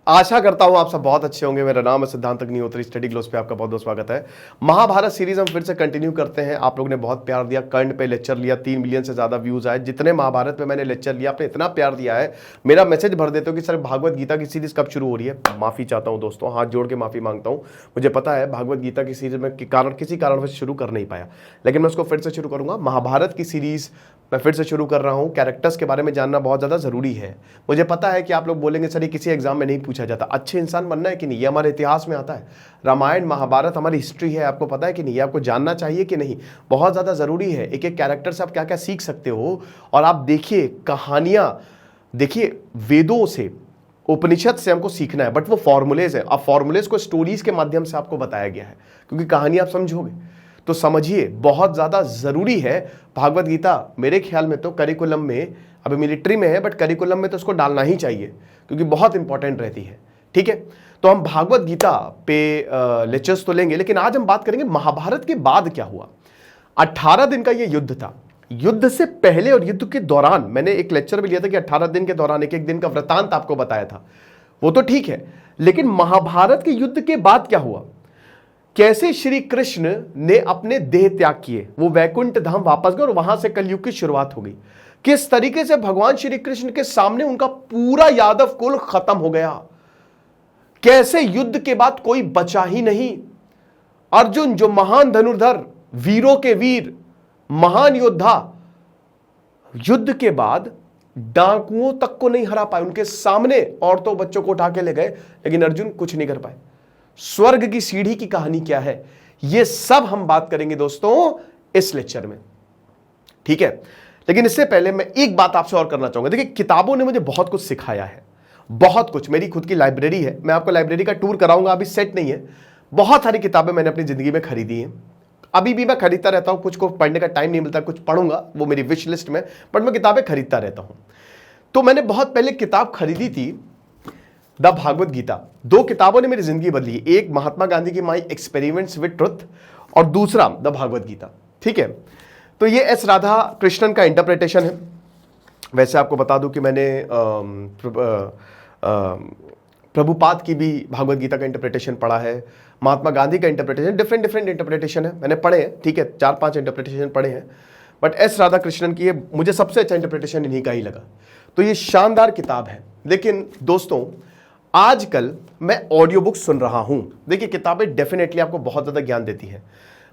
आशा करता हूं आप सब बहुत अच्छे होंगे। मेरा नाम है सिद्धांत अग्निहोत्री, स्टडी ग्लोस पे आपका बहुत बहुत स्वागत है। महाभारत सीरीज हम फिर से कंटिन्यू करते हैं। आप लोगों ने बहुत प्यार दिया, कर्ण पे लेक्चर लिया, 3 मिलियन से ज्यादा व्यूज आए। जितने महाभारत पे मैंने लेक्चर लिया, आपने इतना प्यार दिया है, मेरा मैसेज भर देते हो कि सर भागवत गीता की सीरीज कब शुरू हो रही है। माफी चाहता हूं दोस्तों, हाथ जोड़ के माफी मांगता हूं। मुझे पता है भागवत गीता की सीरीज में किसी कारणवश शुरू कर नहीं पाया, लेकिन मैं उसको फिर से शुरू करूंगा। महाभारत की सीरीज मैं फिर से शुरू कर रहा हूं। कैरेक्टर्स के बारे में जानना बहुत ज़्यादा ज़रूरी है। मुझे पता है कि आप लोग बोलेंगे सर ये किसी एग्जाम में नहीं पूछा जाता। अच्छे इंसान बनना है कि नहीं, ये हमारे इतिहास में आता है। रामायण महाभारत हमारी हिस्ट्री है, आपको पता है कि नहीं, ये आपको जानना चाहिए कि नहीं, बहुत ज़्यादा ज़रूरी है। एक एक कैरेक्टर से आप क्या क्या सीख सकते हो। और आप देखिए कहानियाँ, देखिए वेदों से, उपनिषद से हमको सीखना है, बट वो फॉर्मूलेज है। अब फॉर्मूलेज को स्टोरीज के माध्यम से आपको बताया गया है, क्योंकि कहानी आप समझोगे तो समझिए बहुत ज़्यादा ज़रूरी है। भागवत गीता मेरे ख्याल में तो करिकुलम में, अभी मिलिट्री में है बट करिकुलम में तो उसको डालना ही चाहिए, क्योंकि बहुत इंपॉर्टेंट रहती है। ठीक है, तो हम भागवत गीता पे लेक्चर्स तो लेंगे, लेकिन आज हम बात करेंगे महाभारत के बाद क्या हुआ। 18 दिन का ये युद्ध था। युद्ध से पहले और युद्ध के दौरान मैंने एक लेक्चर भी लिया था कि 18 दिन के दौरान एक एक दिन का वृतांत आपको बताया था, वो तो ठीक है, लेकिन महाभारत के युद्ध के बाद क्या हुआ, कैसे श्री कृष्ण ने अपने देह त्याग किए, वो वैकुंठ धाम वापस गए और वहां से कलयुग की शुरुआत हो गई। किस तरीके से भगवान श्री कृष्ण के सामने उनका पूरा यादव कुल खत्म हो गया, कैसे युद्ध के बाद कोई बचा ही नहीं। अर्जुन जो महान धनुर्धर, वीरों के वीर, महान योद्धा, युद्ध के बाद डाकुओं तक को नहीं हरा पाए। उनके सामने औरतों बच्चों को उठा के ले गए, लेकिन अर्जुन कुछ नहीं कर पाए। स्वर्ग की सीढ़ी की कहानी क्या है, यह सब हम बात करेंगे दोस्तों इस लेक्चर में। ठीक है, लेकिन इससे पहले मैं एक बात आपसे और करना चाहूंगा। देखिए किताबों ने मुझे बहुत कुछ सिखाया है, बहुत कुछ। मेरी खुद की लाइब्रेरी है, मैं आपको लाइब्रेरी का टूर कराऊंगा, अभी सेट नहीं है। बहुत सारी किताबें मैंने अपनी जिंदगी में खरीदी हैं, अभी भी मैं खरीदता रहता हूं। कुछ को पढ़ने का टाइम नहीं मिलता, कुछ पढ़ूंगा, वो मेरी विश लिस्ट में, बट मैं किताबें खरीदता रहता हूं। तो मैंने बहुत पहले किताब खरीदी थी, द भागवत गीता। 2 किताबों ने मेरी जिंदगी बदली, एक महात्मा गांधी की माई एक्सपेरिमेंट्स विद ट्रुथ और दूसरा द भागवत गीता। ठीक है, तो ये एस राधा कृष्णन का इंटरप्रिटेशन है। वैसे आपको बता दूं कि मैंने प्रभुपाद की भी भागवत गीता का इंटरप्रिटेशन पढ़ा है, महात्मा गांधी का इंटरप्रिटेशन, डिफरेंट इंटरप्रिटेशन है, मैंने पढ़े हैं। ठीक है, 4-5 इंटरप्रिटेशन पढ़े हैं, बट एस राधा कृष्णन की ये मुझे सबसे अच्छा इंटरप्रिटेशन इन्हीं का ही लगा। तो ये शानदार किताब है। लेकिन दोस्तों आजकल मैं ऑडियो बुक सुन रहा हूं। देखिए किताबें डेफिनेटली आपको बहुत ज्यादा ज्ञान देती है,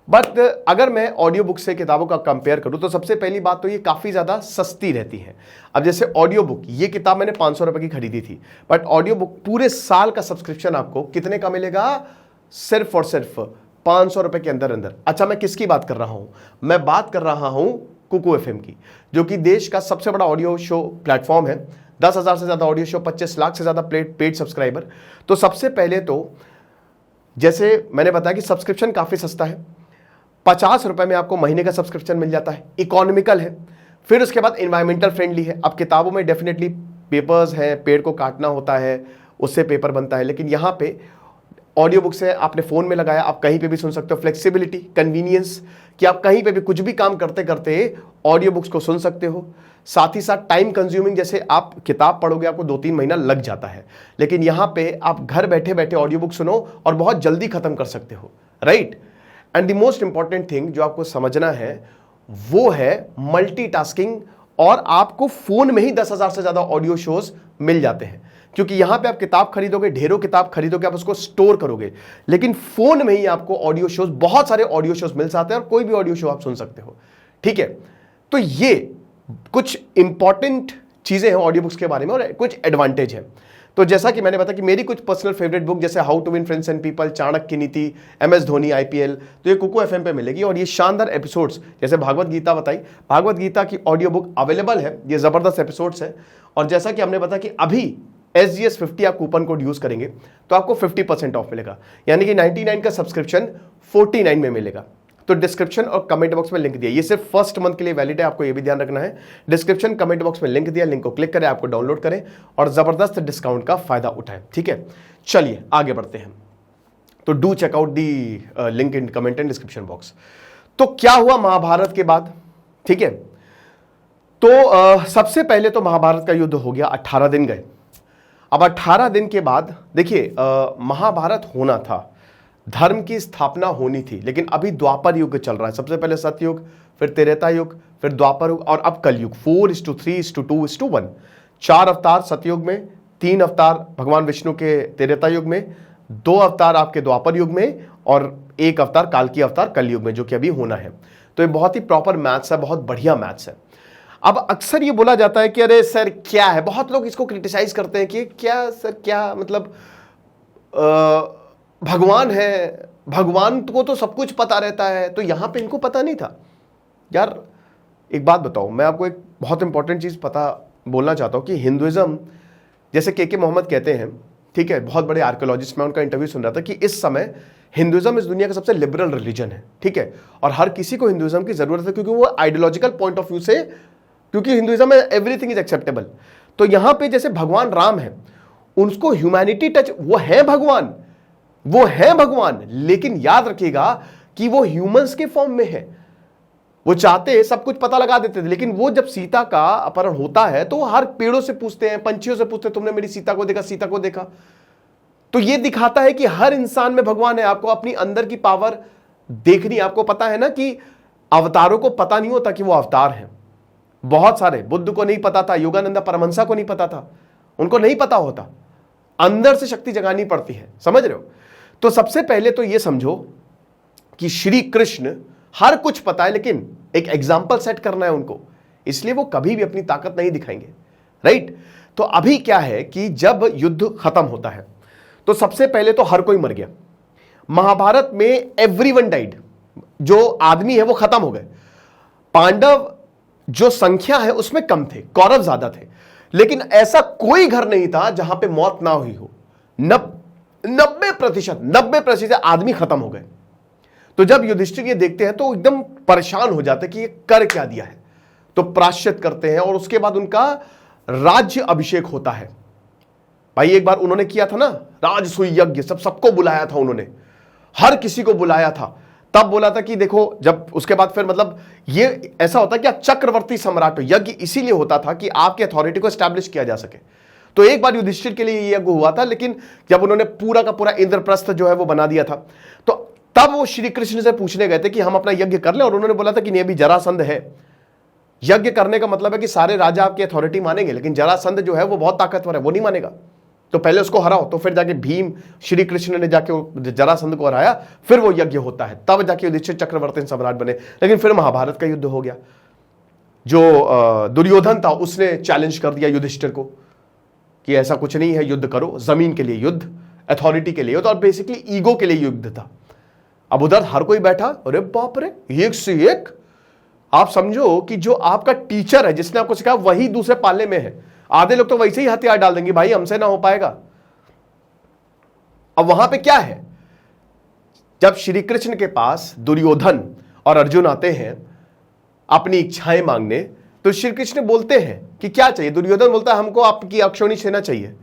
बट अगर मैं ऑडियो बुक से किताबों का कंपेयर करूं तो सबसे पहली बात तो ये काफी ज्यादा सस्ती रहती है। अब जैसे ऑडियो बुक, ये किताब मैंने 500 रुपए की खरीदी थी, बट ऑडियो बुक पूरे साल का सब्सक्रिप्शन आपको कितने का मिलेगा, सिर्फ और सिर्फ 500 रुपए के अंदर अंदर। अच्छा, मैं किसकी बात कर रहा हूं, मैं बात कर रहा हूं कुकू एफएम की, जो कि देश का सबसे बड़ा ऑडियो शो प्लेटफॉर्म है। 10,000 से ज्यादा ऑडियो शो, 25 लाख से ज्यादा पेड सब्सक्राइबर। तो सबसे पहले तो जैसे मैंने बताया कि सब्सक्रिप्शन काफी सस्ता है, 50 रुपए में आपको महीने का सब्सक्रिप्शन मिल जाता है, इकोनॉमिकल है। फिर उसके बाद एनवायरमेंटल फ्रेंडली है। अब किताबों में डेफिनेटली पेपर्स हैं, पेड़ को काटना होता है, उससे पेपर बनता है, लेकिन यहाँ पे ऑडियो बुक से आपने फोन में लगाया, आप कहीं पे भी सुन सकते हो। फ्लेक्सिबिलिटी, कन्वीनियंस, कि आप कहीं पे भी कुछ भी काम करते करते ऑडियो बुक्स को सुन सकते हो। साथ ही साथ टाइम कंज्यूमिंग, जैसे आप किताब पढ़ोगे आपको 2-3 महीना लग जाता है, लेकिन यहाँ पे आप घर बैठे बैठे ऑडियो बुक सुनो और बहुत जल्दी खत्म कर सकते हो, right. And the most important thing जो आपको समझना है वो है मल्टीटास्किंग, और आपको फोन में ही 10,000 से ज्यादा ऑडियो शोज मिल जाते हैं, क्योंकि यहां पे आप किताब खरीदोगे, ढेरों किताब खरीदोगे, आप उसको स्टोर करोगे, लेकिन फोन में ही आपको ऑडियो शोज, बहुत सारे ऑडियो शोज मिल जाते हैं और कोई भी ऑडियो शो आप सुन सकते हो। ठीक है, तो ये कुछ इंपॉर्टेंट चीजें हैं ऑडियो बुक्स के बारे में और कुछ एडवांटेज है। तो जैसा कि मैंने बताया कि मेरी कुछ पर्सनल फेवरेट बुक जैसे how to win friends and people, Chanakya की नीति, MS धोनी IPL, तो ये कुकू एफएम पे मिलेगी। और ये शानदार एपिसोड्स, जैसे भागवत गीता बताई, भागवत गीता की ऑडियो बुक अवेलेबल है, ये जबरदस्त एपिसोड्स है। और जैसा कि हमने बताया कि अभी SGS50 आप कूपन कोड यूज करेंगे तो आपको 50% ऑफ मिलेगा, यानी कि 99 का सब्सक्रिप्शन 49 में मिलेगा। तो डिस्क्रिप्शन और कमेंट बॉक्स में लिंक दिया, ये सिर्फ फर्स्ट मंथ के लिए वैलिड है, आपको ये भी ध्यान रखना है। डिस्क्रिप्शन कमेंट बॉक्स में लिंक दिया, लिंक को क्लिक करें, आपको डाउनलोड करें और जबरदस्त डिस्काउंट का फायदा उठाएं। ठीक है, चलिए आगे बढ़ते हैं। तो do check out the link in comment and description box. तो क्या हुआ महाभारत के बाद, ठीक है, तो सबसे पहले तो महाभारत का युद्ध हो गया, 18 दिन गए। अब 18 दिन के बाद देखिए महाभारत होना था, धर्म की स्थापना होनी थी, लेकिन अभी द्वापर युग चल रहा है। सबसे पहले सतयुग, फिर त्रेता युग, फिर द्वापर युग और अब कलयुग। 4:3:2:1, 4 अवतार सतयुग में, 3 अवतार भगवान विष्णु के त्रेता युग में, 2 अवतार आपके द्वापर युग में और 1 अवतार काल की अवतार कलयुग में, जो कि अभी होना है। तो ये बहुत ही प्रॉपर मैथ्स है, बहुत बढ़िया मैथ्स है। अब अक्सर ये बोला जाता है कि अरे सर क्या है, बहुत लोग इसको क्रिटिसाइज करते हैं कि क्या सर क्या मतलब भगवान है, भगवान को तो सब कुछ पता रहता है, तो यहां पे इनको पता नहीं था। यार एक बात बताओ, मैं आपको एक बहुत इंपॉर्टेंट चीज पता बोलना चाहता हूं कि हिंदुइज्म, जैसे के मोहम्मद कहते हैं, ठीक है, बहुत बड़े आर्कियोलॉजिस्ट, मैं उनका इंटरव्यू सुन रहा था कि इस समय हिंदुइज्म इस दुनिया का सबसे लिबरल रिलीजन है, ठीक है, और हर किसी को हिंदुइज्म की जरूरत है क्योंकि वो आइडियोलॉजिकल पॉइंट ऑफ व्यू से, क्योंकि हिंदुइज्म में एवरीथिंग इज एक्सेप्टेबल। तो यहां पे जैसे भगवान राम है, उनको ह्यूमैनिटी टच, वो है भगवान, वो है भगवान, लेकिन याद रखिएगा कि वो ह्यूमंस के फॉर्म में है। वो चाहते सब कुछ पता लगा देते थे, लेकिन वो जब सीता का अपहरण होता है तो वो हर पेड़ों से पूछते हैं, पंछियों से पूछते हैं, तुमने मेरी सीता को देखा, सीता को देखा। तो ये दिखाता है कि हर इंसान में भगवान है। आपको अपनी अंदर की पावर देखनी। आपको पता है ना कि अवतारों को पता नहीं होता कि वो अवतार हैं। बहुत सारे, बुद्ध को नहीं पता था, योगानंदा परमहंसा को नहीं पता था, उनको नहीं पता होता। अंदर से शक्ति जगानी पड़ती है, समझ रहे हो। तो सबसे पहले तो ये समझो कि श्री कृष्ण हर कुछ पता है, लेकिन एक एग्जाम्पल सेट करना है उनको, इसलिए वो कभी भी अपनी ताकत नहीं दिखाएंगे, राइट। तो अभी क्या है कि जब युद्ध खत्म होता है तो सबसे पहले तो हर कोई मर गया। महाभारत में एवरीवन डाइड, जो आदमी है वो खत्म हो गए। पांडव जो संख्या है उसमें कम थे, कौरव ज्यादा थे, लेकिन ऐसा कोई घर नहीं था जहां पे मौत ना हुई हो। 90% आदमी खत्म हो गए। तो जब युधिष्ठिर ये देखते हैं तो एकदम परेशान हो जाते हैं कि ये कर क्या दिया है। तो प्रायश्चित करते हैं और उसके बाद उनका राज्य अभिषेक होता है। भाई एक बार उन्होंने किया था ना राजसूय यज्ञ, सबको बुलाया था उन्होंने, हर किसी को बुलाया था। तब बोला था कि देखो, जब उसके बाद फिर मतलब ये ऐसा होता है कि आप चक्रवर्ती सम्राट हो। यज्ञ इसीलिए होता था कि आपकी अथॉरिटी को एस्टैब्लिश किया जा सके। तो एक बार युधिष्ठिर के लिए ये यज्ञ हुआ था, लेकिन जब उन्होंने पूरा का पूरा इंद्रप्रस्थ जो है वो बना दिया था, तो तब वो श्री कृष्ण से पूछने गए थे कि हम अपना यज्ञ कर लें, और उन्होंने बोला था कि नहीं, अभी जरासंध है। यज्ञ करने का मतलब है कि सारे राजा आपकी अथॉरिटी मानेंगे, लेकिन जरासंध जो है वो बहुत ताकतवर है, वो नहीं मानेगा। तो पहले उसको हराओ। तो फिर जाके भीम, श्री कृष्ण ने जाके जरासंध को हराया, फिर वो यज्ञ होता है, तब जाके युधिष्ठिर चक्रवर्ती सम्राट बने। लेकिन फिर महाभारत का युद्ध हो गया। जो दुर्योधन था उसने चैलेंज कर दिया युधिष्ठिर को कि ऐसा कुछ नहीं है, युद्ध करो, जमीन के लिए युद्ध, अथॉरिटी के लिए युद्ध, और बेसिकली ईगो के लिए युद्ध था। अब उधर हर कोई बैठा, अरे बाप रे, एक से एक। आप समझो कि जो आपका टीचर है, जिसने आपको सिखाया, वही दूसरे पाले में है। आधे लोग तो वैसे ही हथियार डाल देंगे, भाई हमसे ना हो पाएगा। अब वहां पे क्या है, जब श्री कृष्ण के पास दुर्योधन और अर्जुन आते हैं अपनी इच्छाएं मांगने, तो श्री कृष्ण बोलते हैं कि क्या चाहिए। दुर्योधन बोलता है हमको आपकी अक्षौणी सेना चाहिए,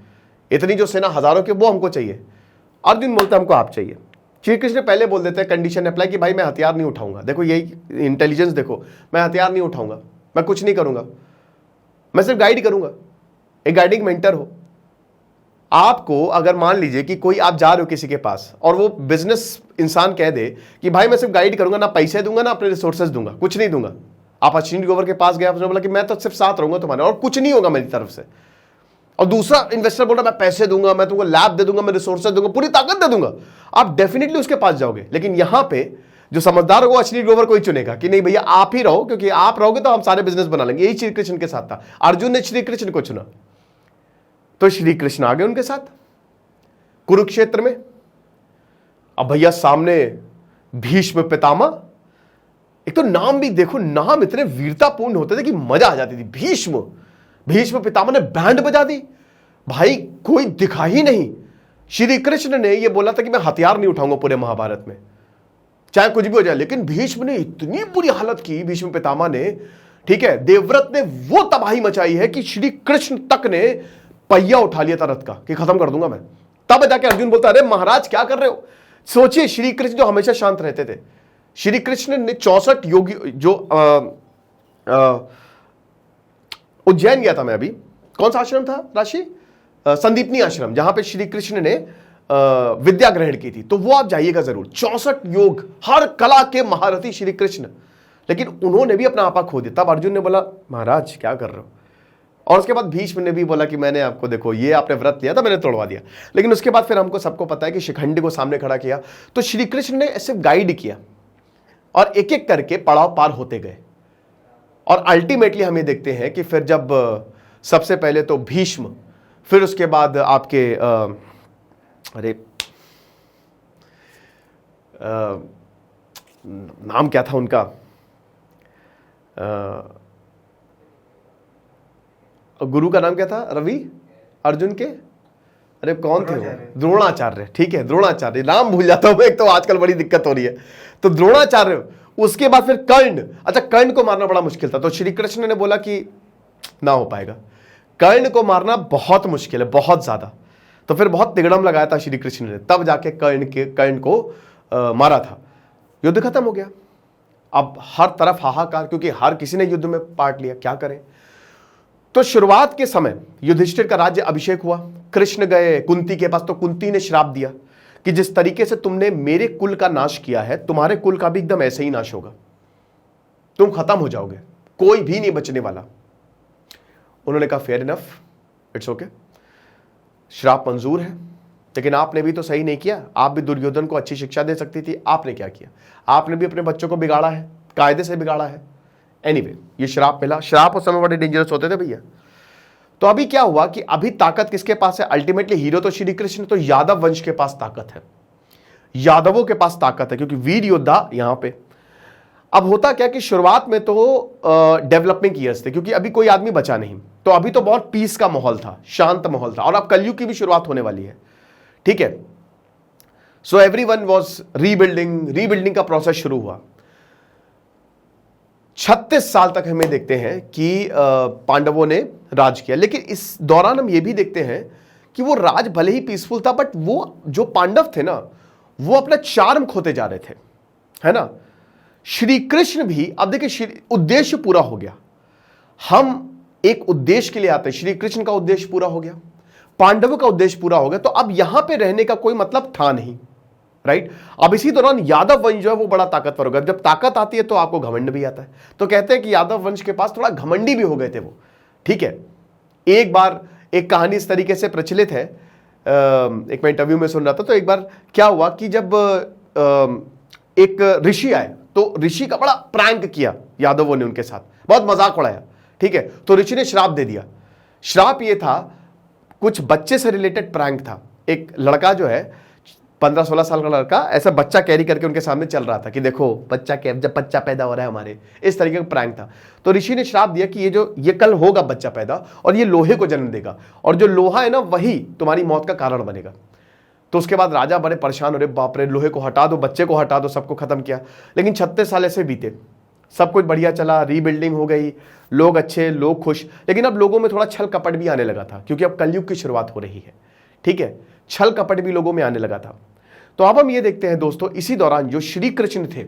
इतनी जो सेना हजारों की वो हमको चाहिए। अर्जुन बोलता है हमको आप चाहिए। श्री कृष्ण पहले बोल देते हैं, कंडीशन अप्लाई कि भाई मैं हथियार नहीं उठाऊंगा। देखो यही इंटेलिजेंस, देखो मैं हथियार नहीं उठाऊंगा, मैं कुछ नहीं करूंगा, मैं सिर्फ गाइड करूंगा, एक गाइडिंग मेंटर हो। आपको अगर मान लीजिए कि कोई, आप जा रहे हो किसी के पास और वो बिजनेस इंसान कह दे कि भाई मैं सिर्फ गाइड करूंगा, ना पैसे दूंगा ना अपने रिसोर्सेज दूंगा, कुछ नहीं दूंगा। आप अश्विनी ग्रोवर के पास गए, आपने बोला कि मैं तो सिर्फ साथ रहूंगा तुम्हारे और कुछ नहीं होगा मेरी तरफ से। और दूसरा इन्वेस्टर बोल रहा मैं पैसे दूंगा, मैं तुमको लैब दे दूंगा, मैं रिसोर्सेज दूंगा, पूरी ताकत दे दूंगा, आप डेफिनेटली उसके पास जाओगे। लेकिन यहां पे जो समझदार होगा अश्विनी ग्रोवर को ही चुनेगा कि नहीं भैया आप ही रहो, क्योंकि आप रहोगे तो हम सारे बिजनेस बना लेंगे। यही श्री कृष्ण के साथ था। अर्जुन ने श्री कृष्ण को चुना, तो श्री कृष्ण आ गए उनके साथ कुरुक्षेत्र में। अब भैया सामने भीष्म पितामह, एक तो नाम भी देखो, नाम इतने वीरतापूर्ण होते थे कि मजा आ जाती थी। भीष्म पितामह ने बैंड बजा दी, भाई कोई दिखा ही नहीं। श्री कृष्ण ने यह बोला था कि मैं हथियार नहीं उठाऊंगा पूरे महाभारत में, चाहे कुछ भी हो जाए। लेकिन भीष्म ने इतनी बुरी हालत की, भीष्म पितामह ने, ठीक है, देवव्रत ने वो तबाही मचाई है कि श्री कृष्ण तक ने पहिया उठा लिया था रथ का कि खत्म कर दूंगा मैं। तब जाके अर्जुन बोलता अरे महाराज क्या कर रहे हो। सोचिए, श्री कृष्ण जो हमेशा शांत रहते थे, श्री कृष्ण ने 64 योगी, जो उज्जैन गया था मैं अभी, कौन सा आश्रम था राशि, संदीपनी आश्रम, जहां पे श्री कृष्ण ने विद्या ग्रहण की थी, तो वो आप जाइएगा जरूर। 64 योग, हर कला के महारथी श्री कृष्ण, लेकिन उन्होंने भी अपना आपा खो दिया। तब अर्जुन ने बोला महाराज क्या कर रहे हो, और उसके बाद भीष्म ने भी बोला कि मैंने आपको, देखो ये आपने व्रत लिया था, मैंने तोड़वा दिया। लेकिन उसके बाद फिर हमको सबको पता है कि शिखंडी को सामने खड़ा किया, तो श्री कृष्ण ने सिर्फ गाइड किया और एक एक करके पड़ाव पार होते गए। और अल्टीमेटली हम ये देखते हैं कि फिर जब सबसे पहले तो भीष्म, फिर उसके बाद आपके नाम क्या था उनका, गुरु का नाम क्या था रवि, अर्जुन के, अरे कौन थे वो, द्रोणाचार्य। ठीक है, द्रोणाचार्य, नाम भूल जाता हूं मैं, एक तो आजकल बड़ी दिक्कत हो रही है। तो द्रोणाचार्य, उसके बाद फिर कर्ण। अच्छा, कर्ण को मारना बड़ा मुश्किल था, तो श्री कृष्ण ने बोला कि ना हो पाएगा, कर्ण को मारना बहुत मुश्किल है, बहुत ज्यादा। तो फिर बहुत तिगड़म लगाया था श्री कृष्ण ने, तब जाके कर्ण को मारा था। युद्ध खत्म हो गया। अब हर तरफ हाहाकार, क्योंकि हर किसी ने युद्ध में पार्ट लिया, क्या करें। तो शुरुआत के समय युधिष्ठिर का राज्य अभिषेक हुआ, कृष्ण गए कुंती के पास, तो कुंती ने श्राप दिया कि जिस तरीके से तुमने मेरे कुल का नाश किया है, तुम्हारे कुल का भी एकदम ऐसे ही नाश होगा, तुम खत्म हो जाओगे, कोई भी नहीं बचने वाला। उन्होंने कहा फेयर इनफ, इट्स ओके, श्राप मंजूर है, लेकिन आपने भी तो सही नहीं किया, आप भी दुर्योधन को अच्छी शिक्षा दे सकती थी, आपने क्या किया, आपने भी अपने बच्चों को बिगाड़ा है, कायदे से बिगाड़ा है। एनीवे, ये श्राप मिला। श्राप उस समय बड़े डेंजरस होते थे भैया। तो अभी क्या हुआ कि अभी ताकत किसके पास है, अल्टीमेटली हीरो तो श्री कृष्ण, तो यादव वंश के पास ताकत है, यादवों के पास ताकत है, क्योंकि वीर योद्धा यहां पे। अब होता क्या कि शुरुआत में तो डेवलपमेंट ईयर्स थे, क्योंकि अभी कोई आदमी बचा नहीं, तो अभी तो बहुत पीस का माहौल था, शांत माहौल था, और अब कलयुग की भी शुरुआत होने वाली है। ठीक है, सो एवरीवन वाज रीबिल्डिंग का प्रोसेस शुरू हुआ। 36 साल तक हमें देखते हैं कि पांडवों ने राज किया, लेकिन इस दौरान हम ये भी देखते हैं कि वो राज भले ही पीसफुल था, बट वो जो पांडव थे ना, वो अपना चार्म खोते जा रहे थे, है ना। श्री कृष्ण भी, अब देखिए उद्देश्य पूरा हो गया, हम एक उद्देश्य के लिए आते हैं, श्री कृष्ण का उद्देश्य पूरा हो गया, पांडवों का उद्देश्य पूरा हो गया, तो अब यहां पे रहने का कोई मतलब था नहीं, राइट। अब इसी दौरान यादव वंश जो है वो बड़ा ताकतवर हो गया। जब ताकत आती है तो आपको घमंड भी आता है, तो कहते हैं कि यादव वंश के पास थोड़ा घमंडी भी हो गए थे वो। ठीक है, एक बार एक कहानी इस तरीके से प्रचलित है, एक मैं इंटरव्यू में सुन रहा था, तो एक बार क्या हुआ कि जब एक ऋषि आए, तो ऋषि का बड़ा प्रैंक किया यादवों ने उनके साथ, बहुत मजाक उड़ाया। ठीक है, तो ऋषि ने श्राप दे दिया। श्राप ये था, कुछ बच्चे से रिलेटेड प्रैंक था। एक लड़का जो है 15-16 साल का लड़का ऐसा बच्चा कैरी करके उनके सामने चल रहा था कि देखो बच्चा, जब बच्चा पैदा हो रहा है हमारे, इस तरीके का प्रैंक था। तो ऋषि ने श्राप दिया कि ये कल होगा बच्चा पैदा, और ये लोहे को जन्म देगा, और जो लोहा है ना वही तुम्हारी मौत का कारण बनेगा। तो उसके बाद राजा बड़े परेशान हो रहे, बाप रे, लोहे को हटा दो, बच्चे को हटा दो, सबको खत्म किया। लेकिन 36 साल ऐसे बीते, सब कुछ बढ़िया चला, रीबिल्डिंग हो गई, लोग अच्छे, लोग खुश। लेकिन अब लोगों में थोड़ा छल कपट भी आने लगा था, क्योंकि अब कलयुग की शुरुआत हो रही है। ठीक है, छल कपट भी लोगों में आने लगा था। तो अब हम ये देखते हैं दोस्तों, इसी दौरान जो श्री कृष्ण थे,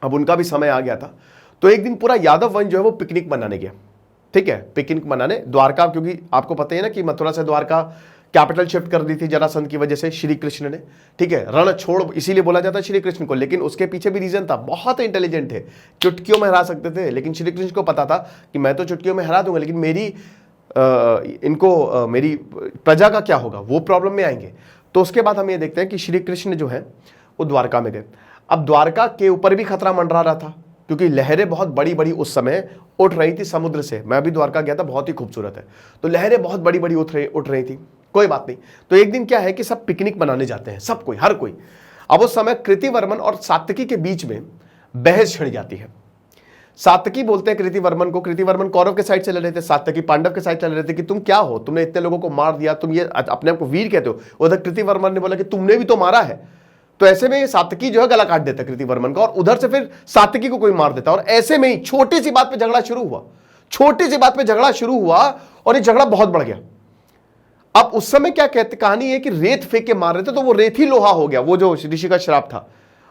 अब उनका भी समय आ गया था। तो एक दिन पूरा यादव वंश जो है वो पिकनिक मनाने गया। ठीक है, पिकनिक मनाने द्वारका, क्योंकि आपको पता ही है ना कि मथुरा से द्वारका कैपिटल शिफ्ट कर दी थी जरासंध की वजह से श्री कृष्ण ने। ठीक है, रण छोड़ इसीलिए बोला जाता है श्री कृष्ण को, लेकिन उसके पीछे भी रीजन था, बहुत इंटेलिजेंट थे, चुटकियों में हरा सकते थे। लेकिन श्री कृष्ण को पता था कि मैं तो चुटकियों में हरा दूंगा, लेकिन मेरी प्रजा का क्या होगा, वो प्रॉब्लम में आएंगे। तो उसके बाद हम ये देखते हैं कि श्री कृष्ण जो है वो द्वारका में गए। अब द्वारका के ऊपर भी खतरा मंडरा रहा था, क्योंकि लहरें बहुत बड़ी बड़ी उस समय उठ रही थी समुद्र से। मैं भी द्वारका गया था, बहुत ही खूबसूरत है, तो लहरें बहुत बड़ी बड़ी उठ रही थी। कोई बात नहीं, तो एक दिन क्या है कि सब पिकनिक मनाने जाते हैं, सब कोई, हर कोई। अब उस समय कृतिवर्मन और सात्यकी के बीच में बहस छिड़ जाती है। सात्यकी बोलते हैं कृतिवर्मन को, कृतिवर्मन कौरव के साइड चले रहे थे, सात्यकी पांडव के साइड चले रहे थे कि तुम क्या हो, तुमने इतने लोगों को मार दिया, तुम ये अपने आप को वीर कहते हो। उधर कृतिवर्मन ने बोला कि तुमने भी तो मारा है। तो ऐसे में सात्यकी जो है गला काट देता कृतिवर्मन का, और उधर से फिर सात्यकी को कोई मार देता। और ऐसे में ही छोटी सी बात पे झगड़ा शुरू हुआ, छोटी सी बात पे झगड़ा शुरू हुआ, और ये झगड़ा बहुत बढ़ गया। अब उस समय क्या कहते, कहानी है कि रेत फेंक के मार रहे थे, तो वो रेत ही लोहा हो गया, वो जो ऋषि का श्राप था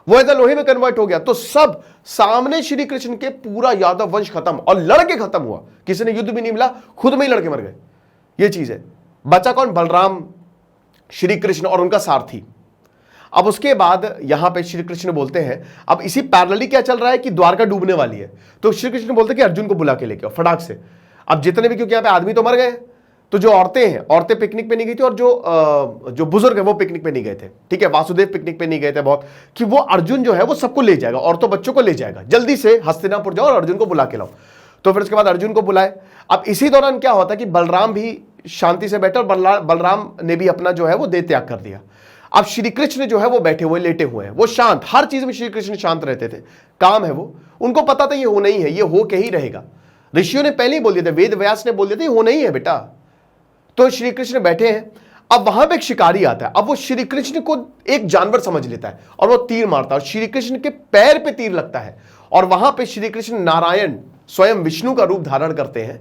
वो ऐसा लोहे में कन्वर्ट हो गया। तो सब सामने श्री कृष्ण के, पूरा यादव वंश खत्म, और लड़के खत्म हुआ, किसी ने युद्ध भी नहीं मिला, खुद में ही लड़के मर गए। ये चीज है। बचा कौन? बलराम, श्री कृष्ण और उनका सारथी। अब उसके बाद यहां पे श्री कृष्ण बोलते हैं, अब इसी पैरेलली क्या चल रहा है कि द्वारका डूबने वाली है, तो श्री कृष्ण बोलते हैं कि अर्जुन को बुला के लेके आओ फटाक से। अब जितने भी, क्योंकि यहां पे आदमी तो मर गए, तो जो औरतें हैं, औरतें पिकनिक पे नहीं गई थी, और जो बुजुर्ग है वो पिकनिक पे नहीं गए थे, ठीक है, वासुदेव पिकनिक पे नहीं गए थे बहुत, कि वो अर्जुन जो है वो सबको ले जाएगा, औरतों बच्चों को ले जाएगा, जल्दी से हस्तिनापुर जाओ और अर्जुन को बुला के लाओ। तो फिर उसके बाद अर्जुन को बुलाए। अब इसी दौरान क्या होता है कि बलराम भी शांति से बैठे, और बलराम ने भी अपना जो है वो देह त्याग कर दिया। अब श्री कृष्ण जो है वो बैठे हुए, लेटे हुए हैं, वो शांत, हर चीज में श्री कृष्ण शांत रहते थे, काम है वो, उनको पता था ये होना ही है, ये हो के ही रहेगा। ऋषियों ने पहले ही बोल दिया था, वेद व्यास ने बोल दिया था ये होना ही है बेटा। तो श्री कृष्ण बैठे हैं। अब वहां पे एक शिकारी आता है, अब वो श्री कृष्ण को एक जानवर समझ लेता है और वो तीर मारता है, और श्री कृष्ण के पैर पे तीर लगता है, और वहां पे श्री कृष्ण नारायण स्वयं विष्णु का रूप धारण करते हैं।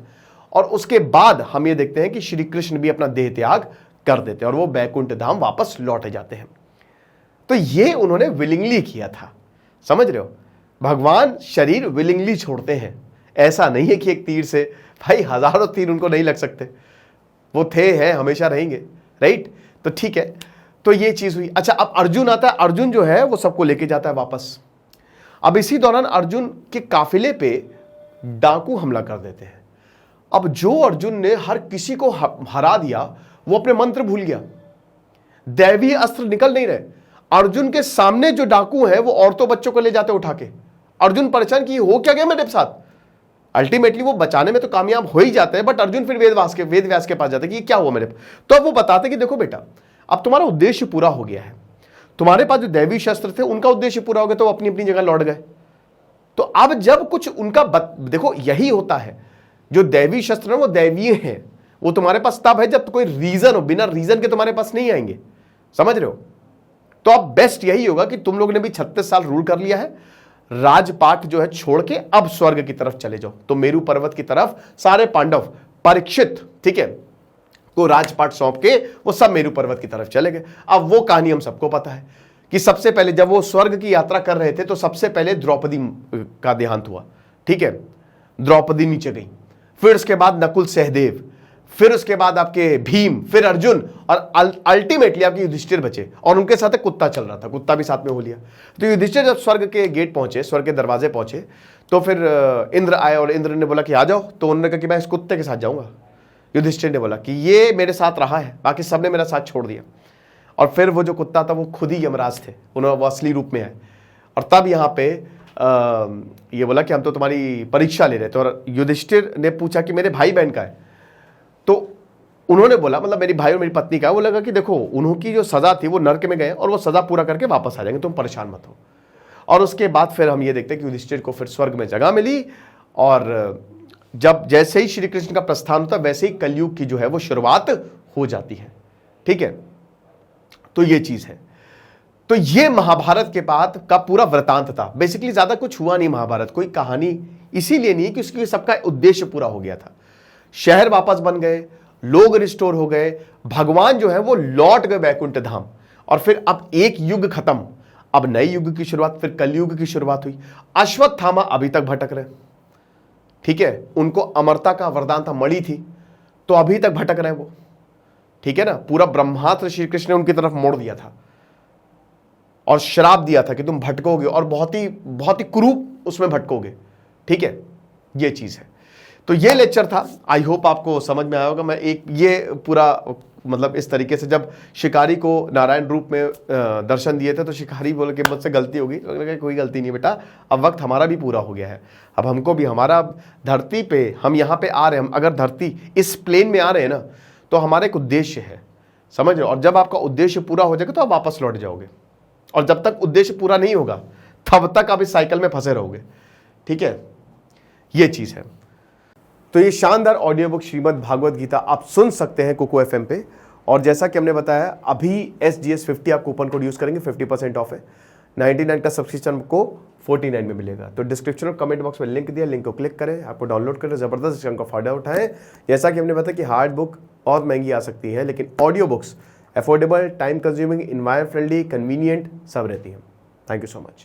और उसके बाद हम ये देखते हैं कि श्री कृष्ण भी अपना देह त्याग कर देते हैं और वो बैकुंठ धाम वापस लौट जाते हैं। तो ये उन्होंने विलिंगली किया था, समझ रहे हो? भगवान शरीर विलिंगली छोड़ते हैं, ऐसा नहीं है कि एक तीर से, भाई हजारों तीर उनको नहीं लग सकते, वो थे, हैं, हमेशा रहेंगे, राइट? तो ठीक है, तो ये चीज हुई। अच्छा, अब अर्जुन आता है, अर्जुन जो है वो सबको लेके जाता है वापस। अब इसी दौरान अर्जुन के काफिले पे डाकू हमला कर देते हैं। अब जो अर्जुन ने हर किसी को हरा दिया, वो अपने मंत्र भूल गया, दैवीय अस्त्र निकल नहीं रहे। अर्जुन के सामने जो डाकू है वो औरतों बच्चों को ले जाते उठा के। अर्जुन परेशान कि हो क्या गया मेरे साथ। अल्टीमेटली वो बचाने में तो कामयाब हो ही जाते हैं, बट अर्जुन फिर वेद व्यास के पास जाते कि क्या हुआ मेरे। तो अब वो बताते कि देखो बेटा, अब तुम्हारा उद्देश्य पूरा हो गया है, तुम्हारे पास जो दैवी शस्त्र थे उनका उद्देश्य पूरा हो गया, तो वो अपनी अपनी जगह लौट गए। तो अब जब कुछ उनका देखो यही होता है, जो दैवी शस्त्र है वो दैवीय है, वो तुम्हारे पास तब है जब कोई रीजन हो, बिना रीजन के तुम्हारे पास नहीं आएंगे, समझ रहे हो? तो अब बेस्ट यही होगा कि तुम लोग ने भी 36 साल रूल कर लिया है, राजपाट जो है छोड़ के अब स्वर्ग की तरफ चले जाओ। तो मेरू पर्वत की तरफ सारे पांडव, परीक्षित, ठीक है, को राजपाट सौंप के वो सब मेरू पर्वत की तरफ चले गए। अब वो कहानी हम सबको पता है कि सबसे पहले जब वो स्वर्ग की यात्रा कर रहे थे तो सबसे पहले द्रौपदी का देहांत हुआ, ठीक है, द्रौपदी नीचे गई, फिर उसके बाद नकुल सहदेव, फिर उसके बाद आपके भीम, फिर अर्जुन, और अल्टीमेटली आपके युधिष्ठिर बचे, और उनके साथ एक कुत्ता चल रहा था, कुत्ता भी साथ में हो लिया। तो युधिष्ठिर जब स्वर्ग के गेट पहुंचे, स्वर्ग के दरवाजे पहुंचे, तो फिर इंद्र आए और इंद्र ने बोला कि आ जाओ। तो उन्होंने कहा कि मैं इस कुत्ते के साथ जाऊंगा। युधिष्ठिर ने बोला कि ये मेरे साथ रहा है, बाकी सबने मेरा साथ छोड़ दिया। और फिर वो जो कुत्ता था वो खुद ही यमराज थे, उन्होंने वो असली रूप में आए, और तब यहाँ पे ये बोला कि हम तो तुम्हारी परीक्षा ले रहे थे। और युधिष्ठिर ने पूछा कि मेरे भाई बहन का है, तो उन्होंने बोला मतलब मेरी भाई और मेरी पत्नी का है। वो लगा कि देखो उन्होंने जो सजा थी वो नरक में गए और वो सजा पूरा करके वापस आ जाएंगे, तुम परेशान मत हो। और उसके बाद फिर हम ये देखते हैं कि युधिष्ठिर को फिर स्वर्ग में जगह मिली, और जब जैसे ही श्री कृष्ण का प्रस्थान होता वैसे ही कलयुग की जो है वो शुरुआत हो जाती है, ठीक है। तो ये चीज है। तो ये महाभारत के बाद का पूरा वृतांत था। बेसिकली ज्यादा कुछ हुआ नहीं महाभारत, कोई कहानी इसीलिए नहीं कि उसकी सबका उद्देश्य पूरा हो गया था। शहर वापस बन गए, लोग रिस्टोर हो गए, भगवान जो है वो लौट गए बैकुंठ धाम, और फिर अब एक युग खत्म, अब नए युग की शुरुआत, फिर कलयुग की शुरुआत हुई। अश्वत्थामा अभी तक भटक रहे, ठीक है, उनको अमरता का वरदान था, मणि थी, तो अभी तक भटक रहे वो, ठीक है ना। पूरा ब्रह्मास्त्र श्री कृष्ण ने उनकी तरफ मोड़ दिया था और श्राप दिया था कि तुम भटकोगे और बहुत ही कुरूप उसमें भटकोगे, ठीक है, ये चीज है। तो ये लेक्चर था, आई होप आपको समझ में आया होगा। मैं एक ये पूरा मतलब इस तरीके से, जब शिकारी को नारायण रूप में दर्शन दिए थे तो शिकारी बोले कि मुझसे गलती होगी, तो कोई गलती नहीं बेटा, अब वक्त हमारा भी पूरा हो गया है, अब हमको भी हमारा धरती पे, हम यहाँ पे आ रहे हैं, हम अगर धरती इस प्लेन में आ रहे हैं ना, तो हमारा एक उद्देश्य है, समझ रहे हो। और जब आपका उद्देश्य पूरा हो जाएगा तो आप वापस लौट जाओगे, और जब तक उद्देश्य पूरा नहीं होगा तब तक आप इस साइकिल में फंसे रहोगे, ठीक है, ये चीज है। तो ये शानदार ऑडियो बुक श्रीमद् भागवत गीता आप सुन सकते हैं कुकू FM पे, और जैसा कि हमने बताया अभी SGS 50 आप कूपन कोड यूज करेंगे 50% ऑफ है, 99 का सब्सक्रिप्शन को 49 में मिलेगा। तो डिस्क्रिप्शन और कमेंट बॉक्स में लिंक दिया, लिंक को क्लिक करें, आपको डाउनलोड करें, जबरदस्त इसका का फायदा उठाएं। जैसा कि हमने बताया कि हार्ड बुक और महंगी आ सकती है, लेकिन audio books affordable, time consuming, environment friendly, convenient सब रहती हैं। Thank you so much.